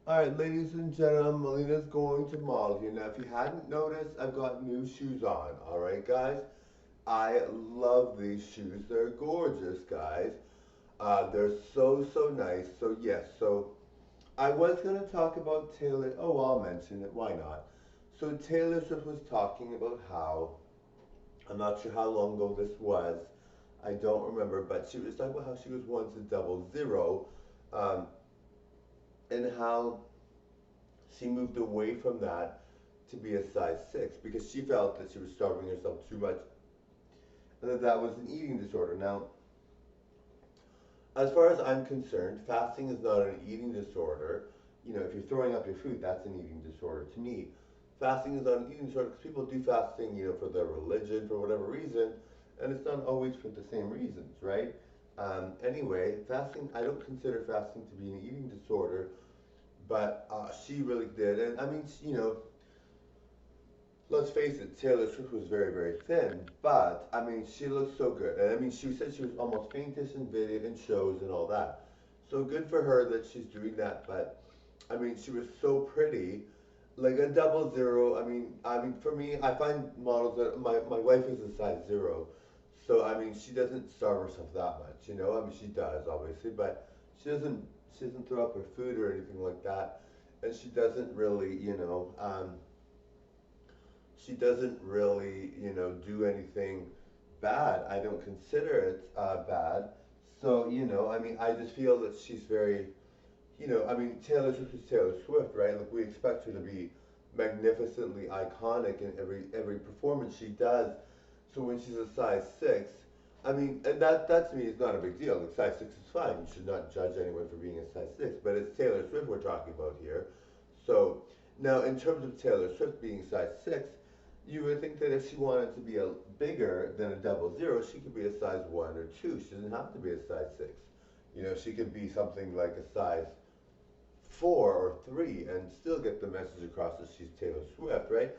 Alright, ladies and gentlemen, Melina's going to model here. Now, if you hadn't noticed, I've got new shoes on. Alright, guys? I love these shoes. They're gorgeous, guys. They're so nice. So, yes, so I was going to talk about Taylor. Oh, I'll mention it. Why not? So, Taylor Swift was talking about how, I'm not sure how long ago this was. I don't remember, but she was talking about how she was once a double zero, um, and how she moved away from that to be a size 6 because she felt that she was starving herself too much and that was an eating disorder. Now, as far as I'm concerned, fasting is not an eating disorder. You know, if you're throwing up your food, that's an eating disorder to me. Fasting is not an eating disorder because people do fasting, you know, for their religion, for whatever reason, and it's not always for the same reasons, right? Anyway, fasting, I don't consider fasting to be an eating disorder, but she really did. And I mean, you know, let's face it, Taylor Swift was very thin, but I mean, she looked so good. And I mean, she said she was almost faintish in video and shows and all that. So good for her that she's doing that. But I mean, she was so pretty, like a double zero. I mean, for me, I find models that my wife is a size zero, so I mean, she doesn't starve herself that much, you know. I mean, she does obviously, but she doesn't she doesn't throw up her food or anything like that, and she doesn't really, she doesn't really, you know, do anything bad. I don't consider it bad. So, you know, I mean, I just feel that she's very, you know, I mean, Taylor Swift is Taylor Swift, right? Like we expect her to be magnificently iconic in every performance she does. So when she's a size 6, I mean, and that to me is not a big deal. Like size 6 is fine. You should not judge anyone for being a size 6. But it's Taylor Swift we're talking about here. So now, in terms of Taylor Swift being size 6, you would think that if she wanted to be a bigger than a double zero, she could be a size 1 or 2. She doesn't have to be a size 6. You know, she could be something like a size 4 or 3 and still get the message across that she's Taylor Swift, right?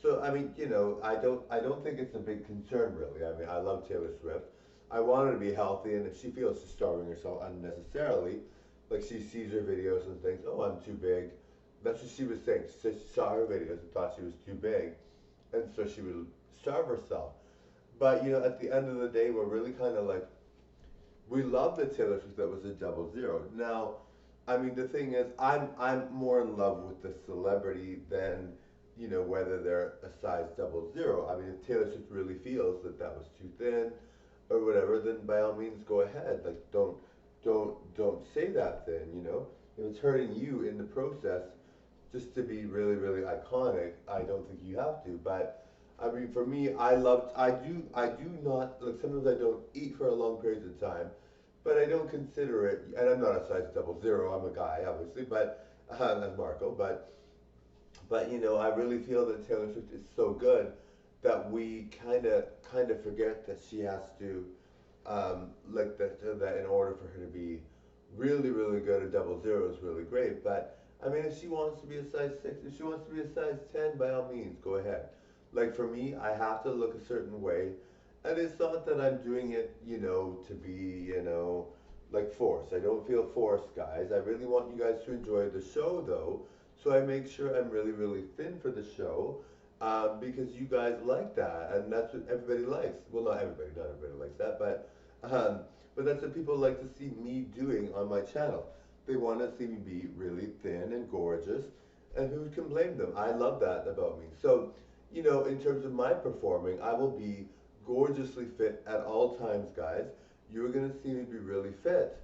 So I mean, you know, I don't think it's a big concern really. I mean, I love Taylor Swift. I want her to be healthy, and if she feels she's starving herself unnecessarily, like she sees her videos and thinks, "Oh, I'm too big." That's what she was saying. She said she saw her videos and thought she was too big, and so she would starve herself. But you know, at the end of the day, we're really kind of like we love the Taylor Swift that was a double zero. Now, I mean, the thing is, I'm more in love with the celebrity than you know whether they're a size double zero. I mean, if Taylor Swift really feels that that was too thin or whatever, then by all means go ahead. Like, don't say that. Then you know, if it's hurting you in the process, just to be really iconic, I don't think you have to. But I mean, for me, I do not like. Sometimes I don't eat for a long period of time, but I don't consider it. And I'm not a size double zero. I'm a guy, obviously, but as Marco. But you know, I really feel that Taylor Swift is so good that we kind of forget that she has to like that in order for her to be really good, a double zero is really great. But I mean, if she wants to be a size 6, if she wants to be a size 10, by all means, go ahead. Like for me, I have to look a certain way, and it's not that I'm doing it, you know, to be, you know, like forced. I don't feel forced, guys. I really want you guys to enjoy the show, though, so I make sure I'm really thin for the show, because you guys like that, and that's what everybody likes. Well, not everybody likes that, but that's what people like to see me doing on my channel. They want to see me be really thin and gorgeous, and who can blame them? I love that about me. So, you know, in terms of my performing, I will be gorgeously fit at all times, guys. You're gonna see me be really fit.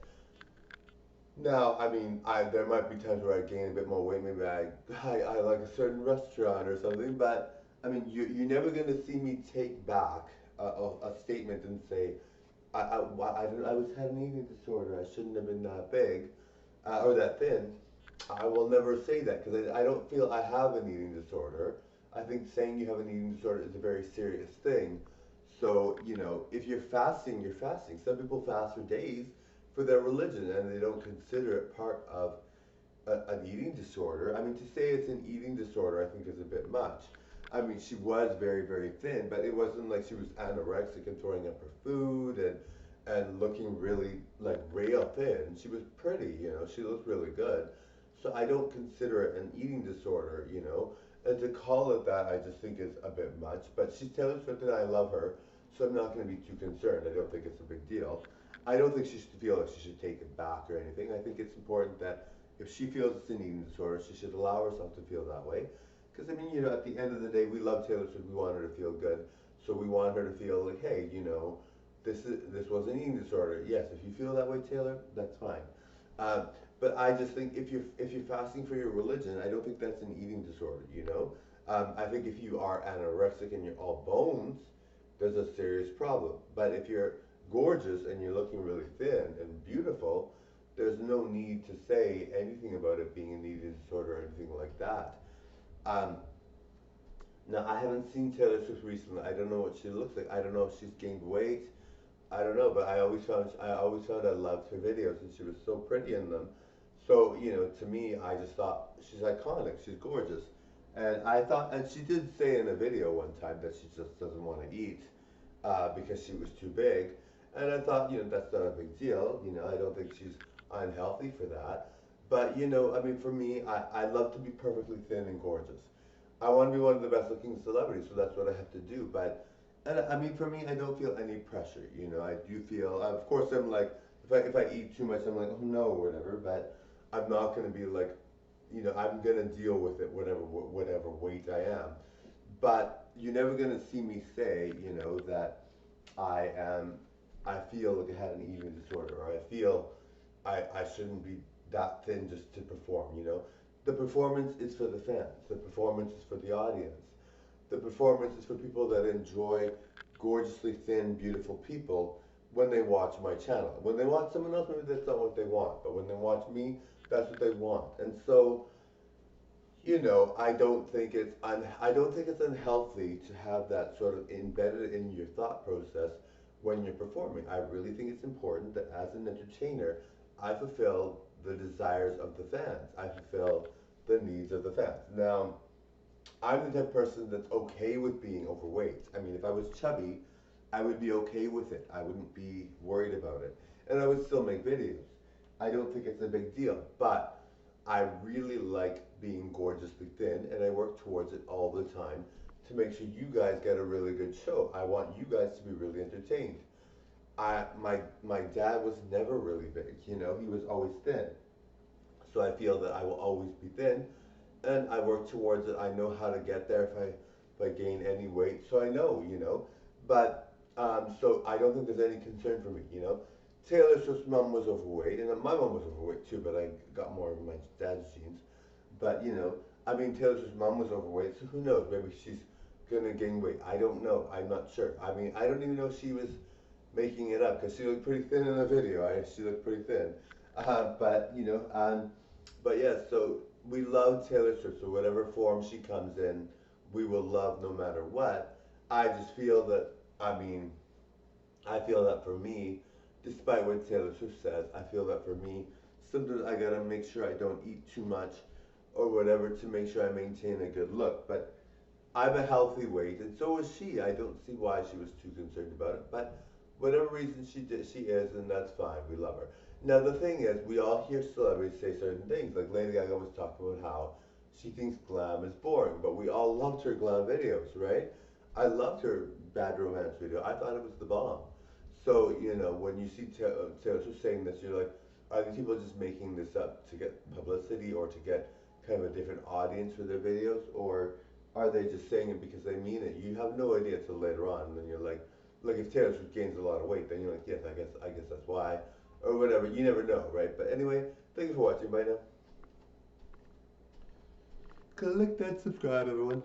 Now, I mean, there might be times where I gain a bit more weight. Maybe I like a certain restaurant or something. But I mean, you're never gonna see me take back a statement and say I was had an eating disorder. I shouldn't have been that big or that thin. I will never say that because I don't feel I have an eating disorder. I think saying you have an eating disorder is a very serious thing. So, you know, if you're fasting, you're fasting. Some people fast for days for their religion and they don't consider it part of an eating disorder. I mean, to say it's an eating disorder, I think is a bit much. I mean, she was very thin, but it wasn't like she was anorexic and throwing up her food and looking really like rail thin. She was pretty, you know, she looked really good. So I don't consider it an eating disorder, And to call it that, I just think is a bit much. But she's Taylor Swift and I love her, so I'm not going to be too concerned. I don't think it's a big deal. I don't think she should feel like she should take it back or anything. I think it's important that if she feels it's an eating disorder, she should allow herself to feel that way. Because, I mean, at the end of the day, we love Taylor Swift. We want her to feel good. So we want her to feel like, hey, this was an eating disorder. Yes, if you feel that way, Taylor, that's fine. Um, but I just think if you're fasting for your religion, I don't think that's an eating disorder. I think if you are anorexic and you're all bones, there's a serious problem. But if you're gorgeous and you're looking really thin and beautiful, there's no need to say anything about it being an eating disorder or anything like that. Um, Now, I haven't seen Taylor Swift recently. I don't know what she looks like. I don't know if she's gained weight. I don't know, but I always found I loved her videos, and she was so pretty in them. So, to me, I just thought she's iconic. She's gorgeous, and I thought, and she did say in a video one time that she just doesn't want to eat because she was too big, and I thought, that's not a big deal. I don't think she's unhealthy for that. But I mean, for me, I love to be perfectly thin and gorgeous. I want to be one of the best looking celebrities, so that's what I have to do. But, and I mean, for me, I don't feel any pressure. I do feel, of course, I'm like, if I eat too much, I'm like, oh no, or whatever. But I'm not going to be like, I'm going to deal with it, whatever weight I am. But you're never going to see me say, that I am, I feel like I had an eating disorder, or I feel I shouldn't be that thin just to perform. The performance is for the fans. The performance is for the audience. The performance is for people that enjoy gorgeously thin, beautiful people when they watch my channel. When they watch someone else, maybe that's not what they want. But when they watch me, that's what they want. And so, I don't think it's unhealthy to have that sort of embedded in your thought process when you're performing. I really think it's important that as an entertainer, I fulfill the desires of the fans. I fulfill the needs of the fans. Now, I'm the type of person that's okay with being overweight. I mean, if I was chubby, I would be okay with it. I wouldn't be worried about it. And I would still make videos. I don't think it's a big deal. But I really like being gorgeously thin, and I work towards it all the time to make sure you guys get a really good show. I want you guys to be really entertained. My dad was never really big, he was always thin. So I feel that I will always be thin, and I work towards it. I know how to get there if I gain any weight. So I know. But so I don't think there's any concern for me. Taylor Swift's mom was overweight, and my mom was overweight too, but I got more of my dad's genes. But I mean, Taylor Swift's mom was overweight, so who knows? Maybe she's gonna gain weight. I don't know. I'm not sure. I mean, I don't even know if she was making it up because she looked pretty thin in the video. She looked pretty thin. But yeah, so we love Taylor Swift. So whatever form she comes in, we will love no matter what. I just feel that, I mean, I feel that for me, despite what Taylor Swift says, I feel that for me, sometimes I gotta make sure I don't eat too much or whatever to make sure I maintain a good look. But I'm a healthy weight, and so is she. I don't see why she was too concerned about it. But whatever reason she is, and that's fine. We love her. Now the thing is, we all hear celebrities say certain things. Like Lady Gaga was talking about how she thinks glam is boring, but we all loved her glam videos, right? I loved her Bad Romance video. I thought it was the bomb. So when you see Taylor Swift saying this, you're like, are these people just making this up to get publicity or to get kind of a different audience for their videos, or are they just saying it because they mean it? You have no idea till later on, and then you're like if Taylor Swift gains a lot of weight, then you're like, yes, I guess that's why, or whatever. You never know, right? But anyway, thank you for watching. Bye now. Click that subscribe, everyone.